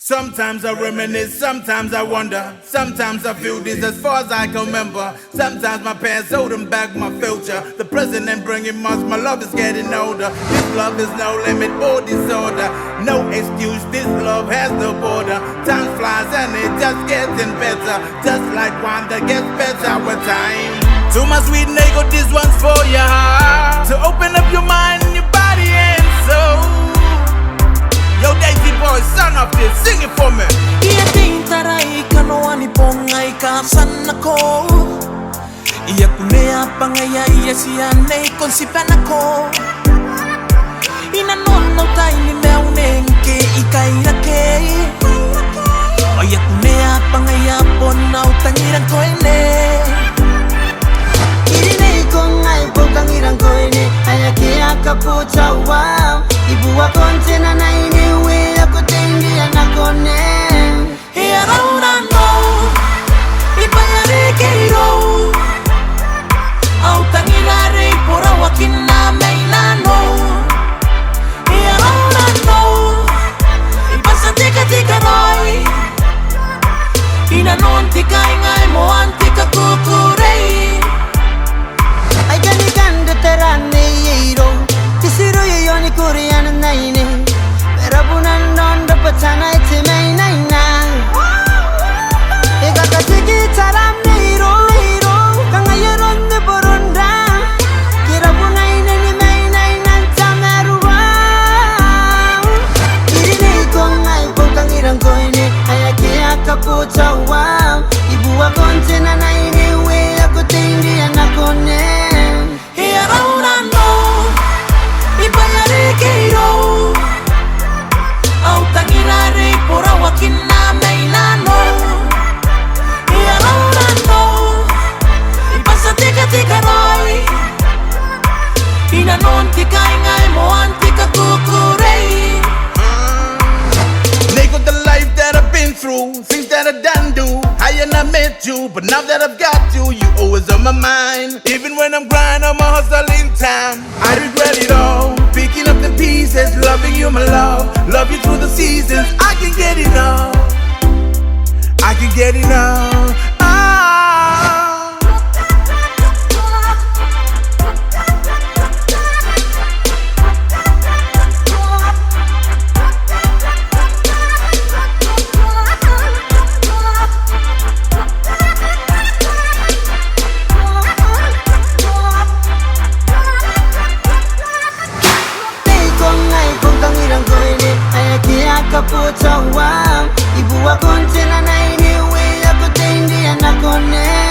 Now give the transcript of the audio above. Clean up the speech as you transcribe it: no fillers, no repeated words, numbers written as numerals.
Sometimes I reminisce, sometimes I wonder. Sometimes I feel this as far as I can remember. Sometimes my past holding back my future. The present ain't bringing much, my love is getting older. This love is no limit or disorder. No excuse, this love has no border. Time flies and it just getting better. Just like wine that gets better with time. To my sweet nigga, this one's for ya. To open up your mind, your body and soul. Yo, Daisy boy, son of this, sing it for me. Ia tintarai kanoani pongai kasan ako. Ia kunea pangaya ia sianei konsipan ako. Ina nono taini meunengke ikaira ke. Ia kunea pangaya ponau tangiran koine. Irinei kongai pokangiran koine. Ayake akapucha wow. Ibu akontena na inewe ako tendi anakone. Ia rauna no, ipayare keiro. Au tangirare pora wakina meinano. Ia rauna no, ipasa tika tika roi. Ina non tika ingai mo antika kukurei. Ay ganikando terane yeiro. Tisiro yoni koreana naine. Pero bunan non dapat sana ite mai naina. Ega katiki taram neiro. Kangayeron ne boronda. Kira bunaine ni mai naina tameruwa. Irine kongai pokangiran koine. Ayake akapucha wow. Ibu akontena naine we ako tendi anakone. Ia rauna no, ipayare keiro. Au tangirare pora wakina meinano. Ia rauna no, ipasa tika tika roi. Ina non tika ingai mo antika kukurei. Nigga, the life that I've been through, things that I done do. I ain't not met you, but now that I've got you, you always on my mind. Even when I'm grinding on my hustling time, I regret it all. Picking up the pieces, loving you, my love. Love you through the seasons. I can get enough. I can get enough. Kapucha wow. Ibu akontena na inewe ako tendi anakone.